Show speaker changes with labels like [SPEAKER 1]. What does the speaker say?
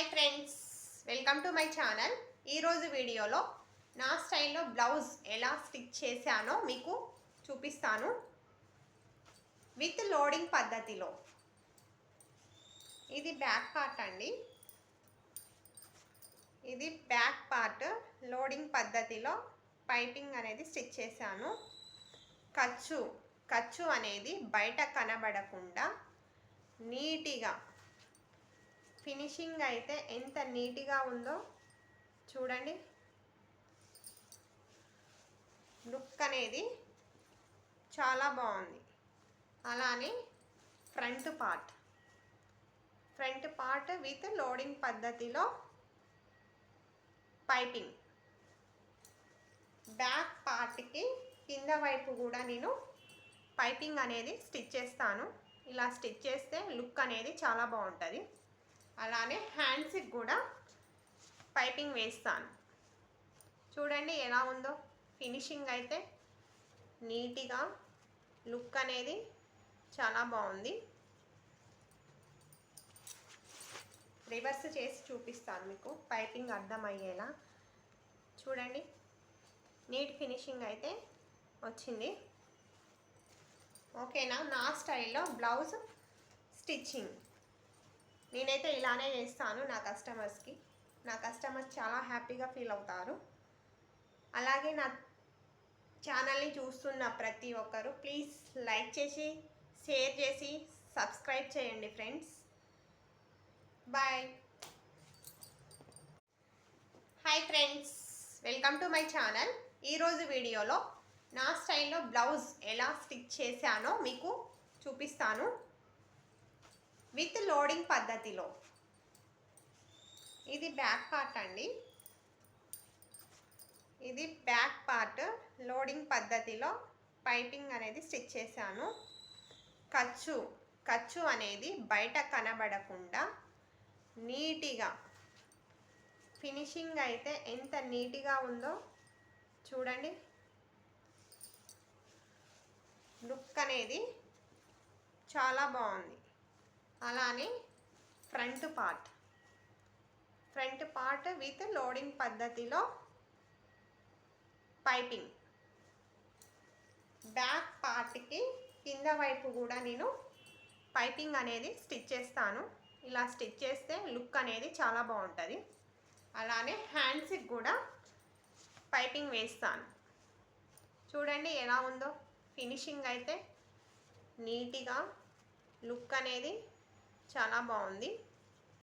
[SPEAKER 1] Hi friends, welcome to my channel. ఈరోజు వీడియోలో నా స్టైల్లో బ్లౌజ్ ఎలా స్టిచ్ చేశానో మీకు చూపిస్తాను విత్ లోడింగ్ పద్ధతిలో. ఇది బ్యాక్ పార్ట్ అండి. ఇది బ్యాక్ పార్ట్ లోడింగ్ పద్ధతిలో పైపింగ్ అనేది స్టిచ్ చేశాను. ఖర్చు అనేది బయట కనబడకుండా నీట్గా ఫినిషింగ్ అయితే ఎంత నీట్గా ఉందో చూడండి. లుక్ అనేది చాలా బాగుంది. అలానే ఫ్రంట్ పార్ట్ విత్ లోడింగ్ పద్ధతిలో పైపింగ్. బ్యాక్ పార్ట్కి కింద వైపు కూడా నేను పైపింగ్ అనేది స్టిచ్ చేస్తాను. ఇలా స్టిచ్ చేస్తే లుక్ అనేది చాలా బాగుంటుంది. అలానే హ్యాండ్స్కి కూడా పైపింగ్ వేస్తాను. చూడండి ఎలా ఉందో ఫినిషింగ్ అయితే నీట్గా లుక్ అనేది చాలా బాగుంది. రివర్స్ చేసి చూపిస్తాను మీకు పైపింగ్ అర్థమయ్యేలా. చూడండి నీట్ ఫినిషింగ్ అయితే వచ్చింది. ఓకేనా? నా స్టైల్లో బ్లౌజ్ స్టిచ్చింగ్ నేనైతే ఇలానే చేస్తాను నా కస్టమర్స్కి. నా కస్టమర్స్ చాలా హ్యాపీగా ఫీల్ అవుతారు. అలాగే నా ఛానల్ని చూస్తున్న ప్రతి ఒక్కరు ప్లీజ్ లైక్ చేసి, షేర్ చేసి, సబ్స్క్రైబ్ చేయండి friends. Bye. Hi friends, welcome to my channel. ఈరోజు వీడియోలో నా స్టైల్లో బ్లౌజ్ ఎలా స్టిచ్ చేశానో మీకు చూపిస్తాను విత్ లోడింగ్ పద్ధతిలో. ఇది బ్యాక్ పార్ట్ అండి. ఇది బ్యాక్ పార్ట్ లోడింగ్ పద్ధతిలో పైపింగ్ అనేది స్టిచ్ చేశాను. ఖర్చు అనేది బయట కనబడకుండా నీట్గా ఫినిషింగ్ అయితే ఎంత నీట్గా ఉందో చూడండి. లుక్ అనేది చాలా బాగుంది. అలానే ఫ్రంట్ పార్ట్ విత్ లోడింగ్ పద్ధతిలో పైపింగ్. బ్యాక్ పార్ట్కి కింద వైపు కూడా నేను పైపింగ్ అనేది స్టిచ్ చేస్తాను. ఇలా స్టిచ్ చేస్తే లుక్ అనేది చాలా బాగుంటుంది. అలానే హ్యాండ్స్కి కూడా పైపింగ్ వేస్తాను. చూడండి ఎలా ఉందో ఫినిషింగ్ అయితే నీట్గా లుక్ అనేది చాలా బాగుంది.